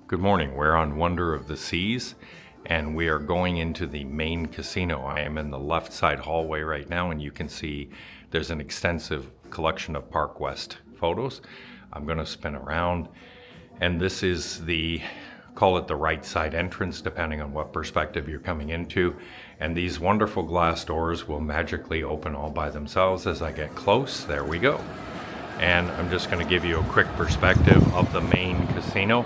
Good morning. We're on Wonder of the Seas and we are going into the main casino. I am in the left side hallway right now and you can see there's an extensive collection of Park West photos. I'm going to spin around and this is call it the right side entrance depending on what perspective you're coming into. And these wonderful glass doors will magically open all by themselves as I get close. There we go. And I'm just going to give you a quick perspective of the main casino.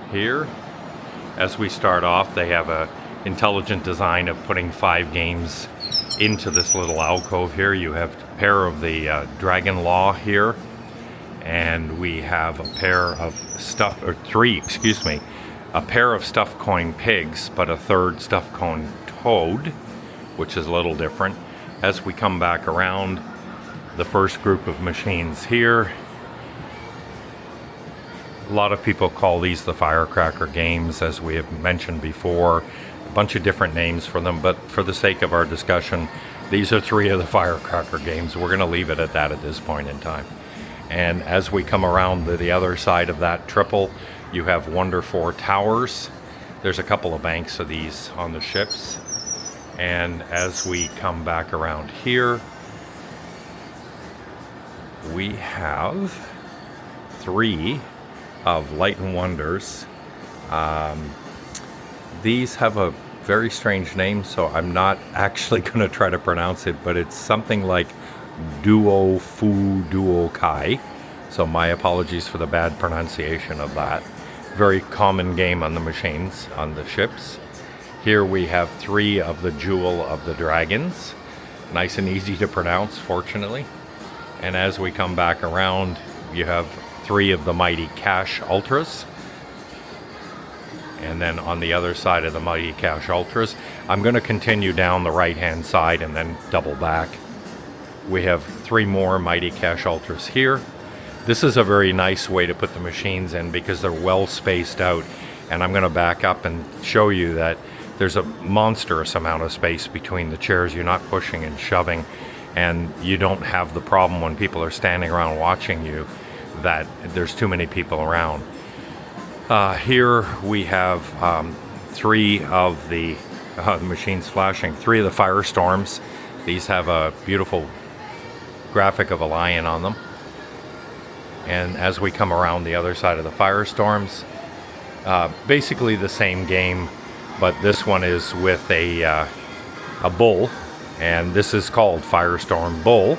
Here, as we start off, they have a intelligent design of putting 5 games into this little alcove here. You have a pair of the Dragon Law here, and we have a pair of a pair of stuffed coin pigs, but a third stuffed coin toad, which is a little different. As we come back around, the first group of machines here. A lot of people call these the firecracker games, as we have mentioned before. A bunch of different names for them, but for the sake of our discussion, these are 3 of the firecracker games. We're going to leave it at that at this point in time. And as we come around to the other side of that triple, you have Wonder 4 Towers. There's a couple of banks of these on the ships. And as we come back around here, we have 3 of Light and Wonders. These have a very strange name, so I'm not actually going to try to pronounce it, but it's something like Duo Fu Duo Kai. So my apologies for the bad pronunciation of that. Very common game on the machines, on the ships. Here we have 3 of the Jewel of the Dragons. Nice and easy to pronounce, fortunately. And as we come back around, you have 3 of the Mighty Cash Ultras. And then on the other side of the Mighty Cash Ultras, I'm going to continue down the right hand side and then double back. We have 3 more Mighty Cash Ultras here. This is a very nice way to put the machines in because they're well spaced out. And I'm going to back up and show you that there's a monstrous amount of space between the chairs. You're not pushing and shoving, and you don't have the problem when people are standing around watching you that there's too many people around. Here we have 3 of the machines flashing, 3 of the Firestorms. These have a beautiful graphic of a lion on them. And as we come around the other side of the Firestorms, basically the same game, but this one is with a bull, and this is called Firestorm Bull,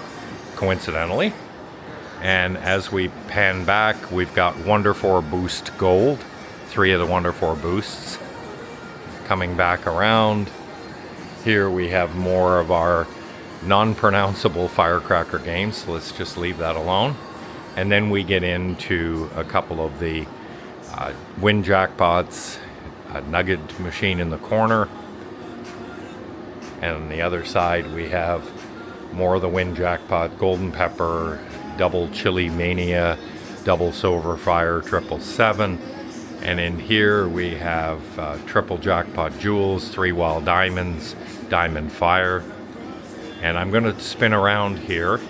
coincidentally. And as we pan back, we've got Wonder 4 Boost Gold, 3 of the Wonder 4 Boosts. Coming back around, here we have more of our non-pronounceable firecracker games, so let's just leave that alone. And then we get into a couple of the win jackpots, a nugget machine in the corner, and on the other side we have more of the win jackpot, Golden Pepper, Double Chili Mania, Double Silver Fire, 777. And in here we have Triple Jackpot Jewels, 3 Wild Diamonds, Diamond Fire. And I'm going to spin around here.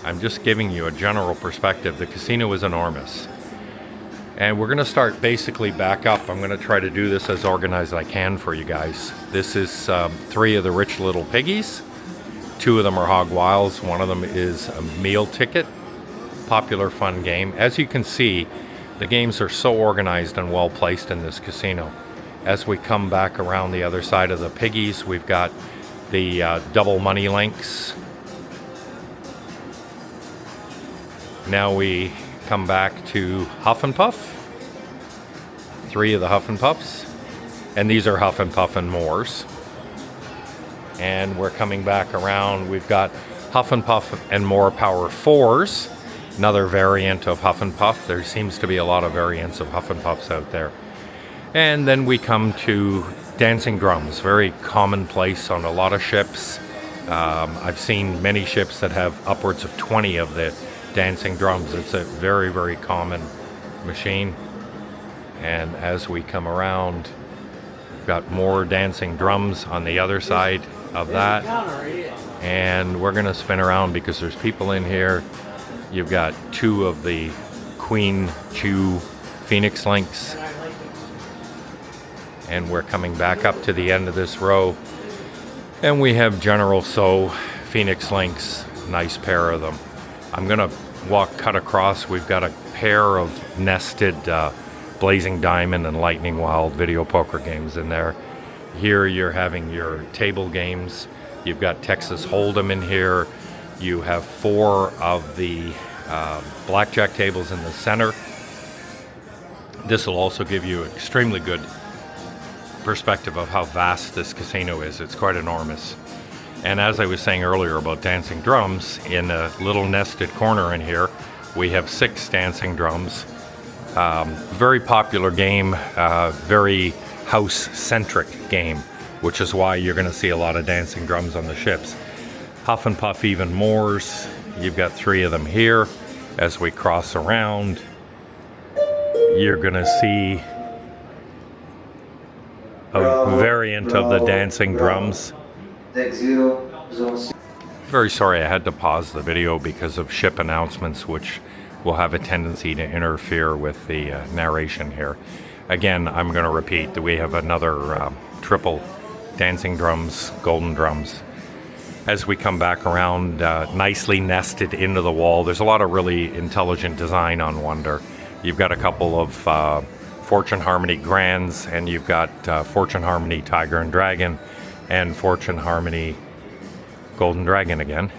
I'm just giving you a general perspective. The casino is enormous. And we're going to start basically back up. I'm going to try to do this as organized as I can for you guys. This is 3 of the Rich Little Piggies. 2 of them are Hog Wilds. 1 of them is a meal ticket. Popular fun game. As you can see, the games are so organized and well placed in this casino. As we come back around the other side of the piggies, we've got the double money links. Now we come back to Huff and Puff. 3 of the Huff and Puffs. And these are Huff and Puff and Moors. And we're coming back around. We've got Huff and Puff and More Power 4s. Another variant of Huff and Puff. There seems to be a lot of variants of Huff and Puffs out there. And then we come to dancing drums. Very commonplace on a lot of ships. I've seen many ships that have upwards of 20 of the dancing drums. It's a very, very common machine. And as we come around, we've got more dancing drums on the other side of that. And we're going to spin around because there's people in here. You've got 2 of the Queen Chew Phoenix Links. And we're coming back up to the end of this row. And we have General So, Phoenix Links, nice pair of them. I'm gonna cut across. We've got a pair of nested Blazing Diamond and Lightning Wild video poker games in there. Here you're having your table games. You've got Texas Hold'em in here. You have 4 of the blackjack tables in the center. This will also give you extremely good perspective of how vast this casino is. It's quite enormous. And as I was saying earlier about dancing drums, in a little nested corner in here, we have 6 dancing drums. Very popular game, very house-centric game, which is why you're going to see a lot of dancing drums on the ships. Huff and Puff Even Mores, you've got 3 of them here. As we cross around, you're going to see a variant of the dancing drums. Very sorry I had to pause the video because of ship announcements, which will have a tendency to interfere with the narration here. Again, I'm going to repeat that we have another triple dancing drums, golden drums. As we come back around, nicely nested into the wall. There's a lot of really intelligent design on Wonder. You've got a couple of Fortune Harmony Grands, and you've got Fortune Harmony Tiger and Dragon, and Fortune Harmony Golden Dragon again.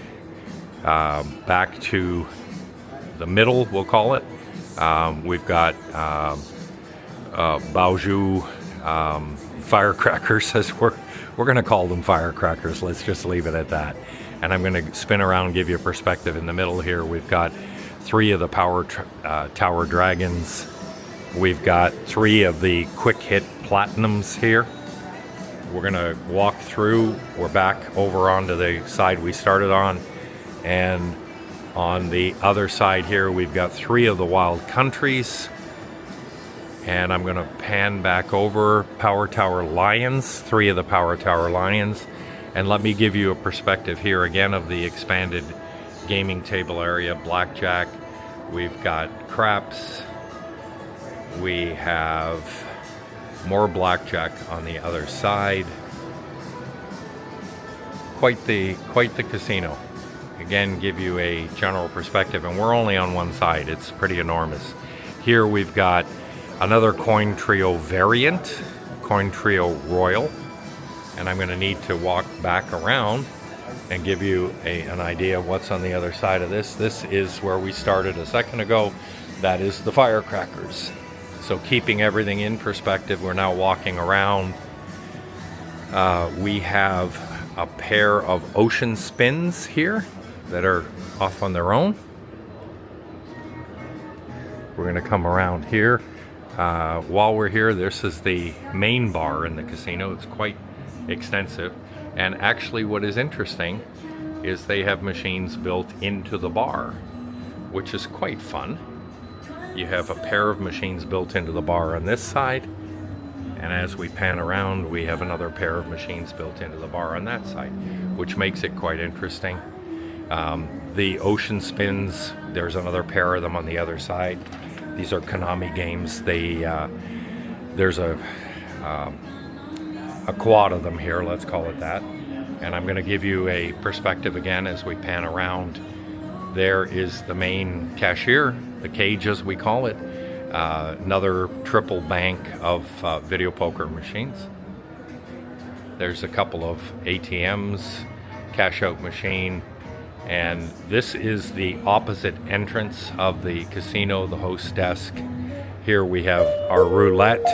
Back to the middle, we'll call it. We've got Baoju firecrackers, as we're going to call them firecrackers. Let's just leave it at that. And I'm going to spin around, give you a perspective. In the middle here, we've got 3 of the Tower Dragons. We've got 3 of the quick hit platinums here. We're going to walk through. We're back over onto the side we started on. And on the other side here, we've got 3 of the Wild Countries. And I'm going to pan back over. Power Tower Lions, 3 of the Power Tower Lions. And let me give you a perspective here again of the expanded gaming table area. Blackjack. We've got craps. We have more blackjack on the other side. Quite the casino. Again, give you a general perspective, and we're only on one side. It's pretty enormous. Here we've got another Coin Trio variant, Coin Trio Royal, and I'm going to need to walk back around and give you an idea of what's on the other side of this. This is where we started a second ago. That is the firecrackers. So keeping everything in perspective, we're now walking around. We have a pair of ocean spins here that are off on their own. We're going to come around here. While we're here, this is the main bar in the casino. It's quite extensive. And actually what is interesting is they have machines built into the bar, which is quite fun. You have a pair of machines built into the bar on this side, and as we pan around, we have another pair of machines built into the bar on that side, which makes it quite interesting. The ocean spins, there's another pair of them on the other side. These are Konami games. There's a quad of them here, let's call it that. And I'm going to give you a perspective again as we pan around. There is the main cashier, the cage as we call it. Another triple bank of video poker machines. There's a couple of ATMs, cash out machine, and this is the opposite entrance of the casino, the host desk. Here we have our roulette.